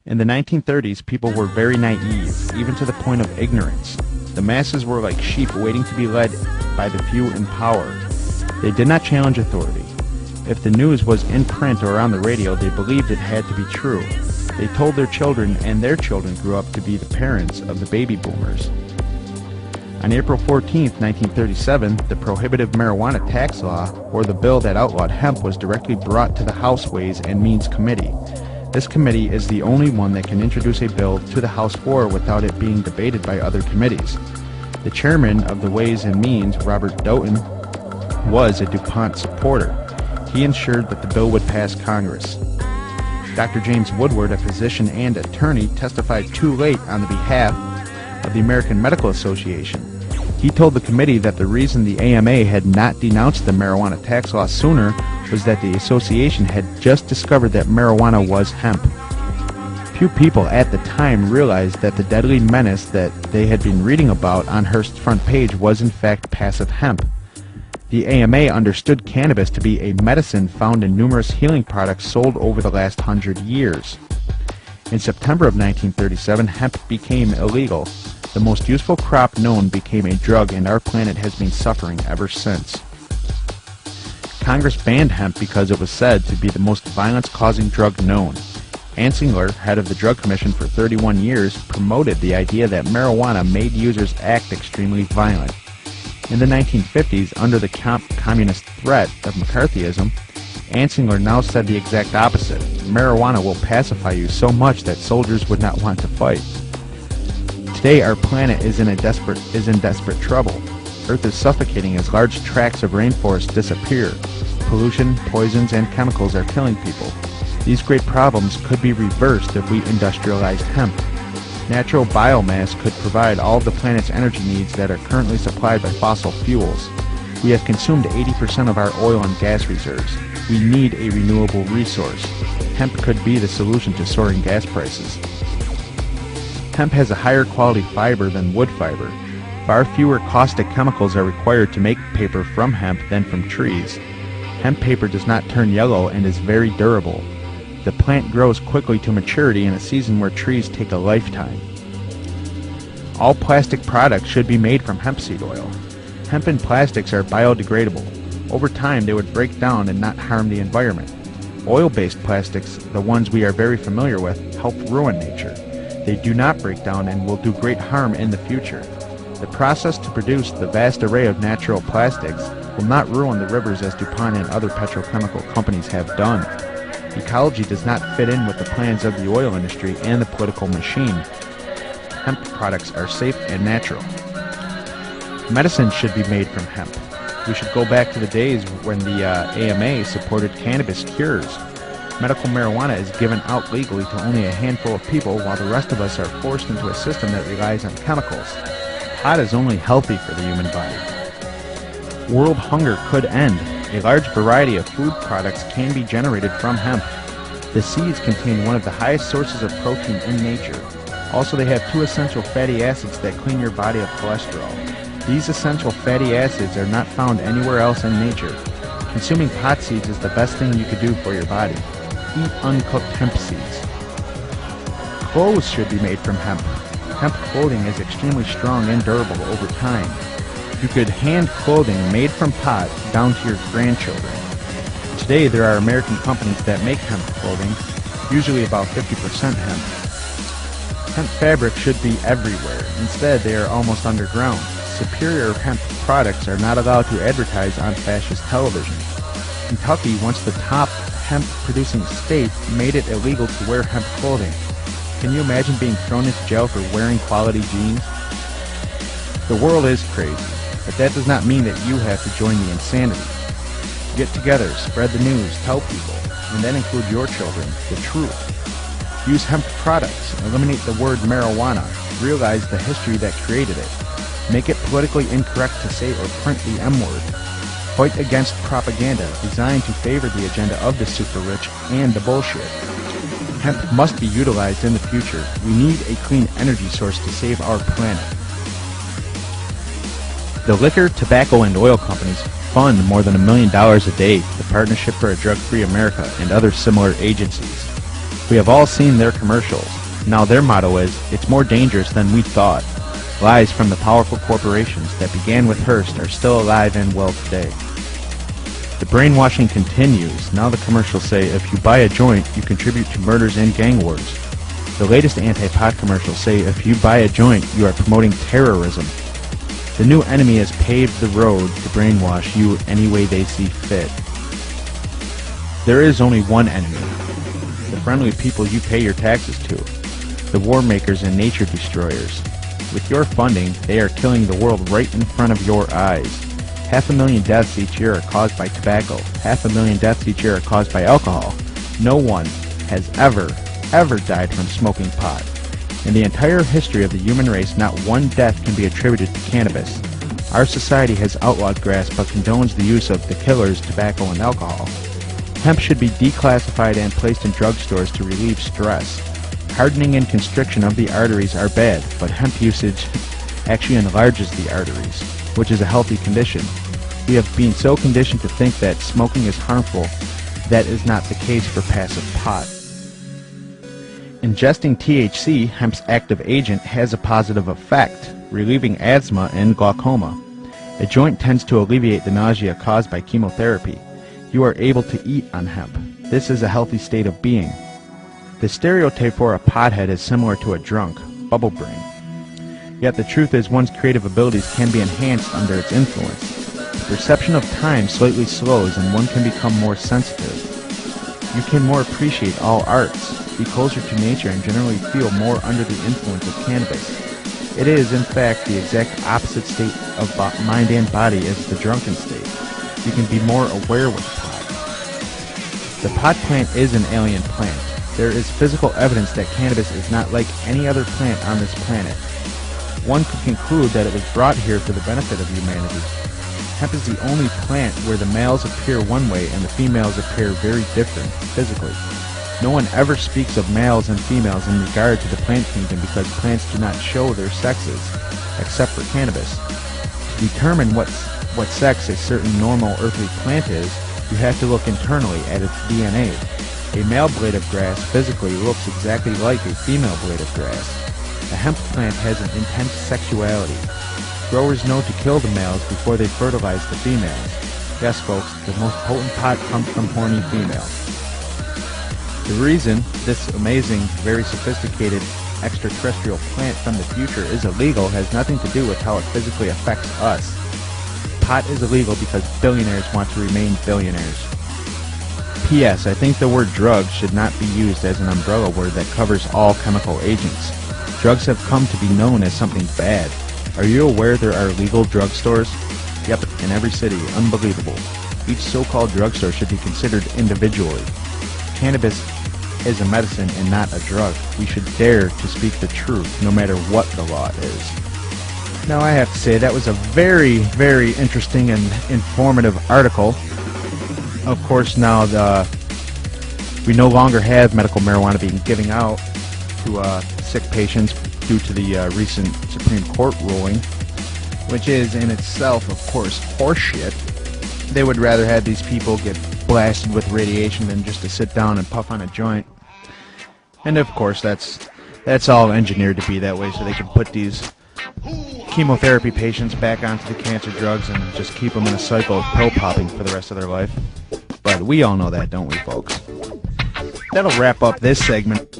In the 1930s, people were very naive, even to the point of ignorance. The masses were like sheep waiting to be led by the few in power. They did not challenge authority. If the news was in print or on the radio, they believed it had to be true. They told their children, and their children grew up to be the parents of the baby boomers. On April 14, 1937, the prohibitive marijuana tax law, or the bill that outlawed hemp, was directly brought to the House Ways and Means Committee. This committee is the only one that can introduce a bill to the House floor without it being debated by other committees. The chairman of the Ways and Means, Robert Doughton, was a DuPont supporter. He ensured that the bill would pass Congress. Dr. James Woodward, a physician and attorney, testified too late on the behalf of the American Medical Association. He told the committee that the reason the AMA had not denounced the marijuana tax law sooner was that the association had just discovered that marijuana was hemp. Few people at the time realized that the deadly menace that they had been reading about on Hearst's front page was in fact passive hemp. The AMA understood cannabis to be a medicine found in numerous healing products sold over the last 100 years. In September of 1937, hemp became illegal. The most useful crop known became a drug, and our planet has been suffering ever since. Congress banned hemp because it was said to be the most violence-causing drug known. Anslinger, head of the Drug Commission for 31 years, promoted the idea that marijuana made users act extremely violent. In the 1950s, under the communist threat of McCarthyism, Anslinger now said the exact opposite. Marijuana will pacify you so much that soldiers would not want to fight. Today, our planet is in desperate trouble. Earth is suffocating as large tracts of rainforest disappear. Pollution, poisons, and chemicals are killing people. These great problems could be reversed if we industrialized hemp. Natural biomass could provide all of the planet's energy needs that are currently supplied by fossil fuels. We have consumed 80% of our oil and gas reserves. We need a renewable resource. Hemp could be the solution to soaring gas prices. Hemp has a higher quality fiber than wood fiber. Far fewer caustic chemicals are required to make paper from hemp than from trees. Hemp paper does not turn yellow and is very durable. The plant grows quickly to maturity in a season where trees take a lifetime. All plastic products should be made from hemp seed oil. Hemp and plastics are biodegradable. Over time, they would break down and not harm the environment. Oil-based plastics, the ones we are very familiar with, help ruin nature. They do not break down and will do great harm in the future. The process to produce the vast array of natural plastics will not ruin the rivers as DuPont and other petrochemical companies have done. Ecology does not fit in with the plans of the oil industry and the political machine. Hemp products are safe and natural. Medicine should be made from hemp. We should go back to the days when the AMA supported cannabis cures. Medical marijuana is given out legally to only a handful of people, while the rest of us are forced into a system that relies on chemicals. Pot is only healthy for the human body. World hunger could end. A large variety of food products can be generated from hemp. The seeds contain one of the highest sources of protein in nature. Also, they have 2 essential fatty acids that clean your body of cholesterol. These essential fatty acids are not found anywhere else in nature. Consuming pot seeds is the best thing you could do for your body. Eat uncooked hemp seeds. Clothes should be made from hemp. Hemp clothing is extremely strong and durable over time. You could hand clothing made from pot down to your grandchildren. Today, there are American companies that make hemp clothing, usually about 50% hemp. Hemp fabric should be everywhere. Instead, they are almost underground. Superior hemp products are not allowed to advertise on fascist television. Kentucky, once the top hemp-producing state, made it illegal to wear hemp clothing. Can you imagine being thrown into jail for wearing quality jeans? The world is crazy, but that does not mean that you have to join the insanity. Get together, spread the news, tell people, and then include your children, the truth. Use hemp products, eliminate the word marijuana, realize the history that created it. Make it politically incorrect to say or print the M-word. Fight against propaganda designed to favor the agenda of the super rich and the bullshit. Hemp must be utilized in the future. We need a clean energy source to save our planet. The liquor, tobacco, and oil companies fund more than $1 million a day to the Partnership for a Drug-Free America and other similar agencies. We have all seen their commercials. Now their motto is, it's more dangerous than we thought. Lies from the powerful corporations that began with Hearst are still alive and well today. The brainwashing continues. Now the commercials say, if you buy a joint, you contribute to murders and gang wars. The latest anti-pot commercials say, if you buy a joint, you are promoting terrorism. The new enemy has paved the road to brainwash you any way they see fit. There is only one enemy, the friendly people you pay your taxes to, the war makers and nature destroyers. With your funding, they are killing the world right in front of your eyes. 500,000 deaths each year are caused by tobacco. 500,000 deaths each year are caused by alcohol. No one has ever died from smoking pot. In the entire history of the human race, not one death can be attributed to cannabis. Our society has outlawed grass but condones the use of the killers, tobacco, and alcohol. Hemp should be declassified and placed in drugstores to relieve stress. Hardening and constriction of the arteries are bad, but hemp usage actually enlarges the arteries, which is a healthy condition. We have been so conditioned to think that smoking is harmful. That is not the case for passive pot. Ingesting THC, hemp's active agent, has a positive effect, relieving asthma and glaucoma. A joint tends to alleviate the nausea caused by chemotherapy. You are able to eat on hemp. This is a healthy state of being. The stereotype for a pothead is similar to a drunk, bubble brain. Yet the truth is one's creative abilities can be enhanced under its influence. The perception of time slightly slows and one can become more sensitive. You can more appreciate all arts, be closer to nature, and generally feel more under the influence of cannabis. It is, in fact, the exact opposite state of mind and body as the drunken state. You can be more aware with pot. The pot plant is an alien plant. There is physical evidence that cannabis is not like any other plant on this planet. One could conclude that it was brought here for the benefit of humanity. Hemp is the only plant where the males appear one way and the females appear very different, physically. No one ever speaks of males and females in regard to the plant kingdom because plants do not show their sexes, except for cannabis. To determine what sex a certain normal earthly plant is, you have to look internally at its DNA. A male blade of grass physically looks exactly like a female blade of grass. The hemp plant has an intense sexuality. Growers know to kill the males before they fertilize the females. Yes, folks, the most potent pot comes from horny females. The reason this amazing, very sophisticated extraterrestrial plant from the future is illegal has nothing to do with how it physically affects us. Pot is illegal because billionaires want to remain billionaires. P.S. I think the word drugs should not be used as an umbrella word that covers all chemical agents. Drugs have come to be known as something bad. Are you aware there are legal drugstores? Yep, in every city. Unbelievable. Each so-called drugstore should be considered individually. Cannabis is a medicine and not a drug. We should dare to speak the truth, no matter what the law is. Now I have to say that was a very, very interesting and informative article. Of course, now we no longer have medical marijuana being given out to sick patients due to the recent Supreme Court ruling, which is in itself, of course, horseshit. They would rather have these people get blasted with radiation than just to sit down and puff on a joint. And of course, that's all engineered to be that way so they can put these chemotherapy patients back onto the cancer drugs and just keep them in a cycle of pill popping for the rest of their life. But we all know that, don't we, folks? That'll wrap up this segment.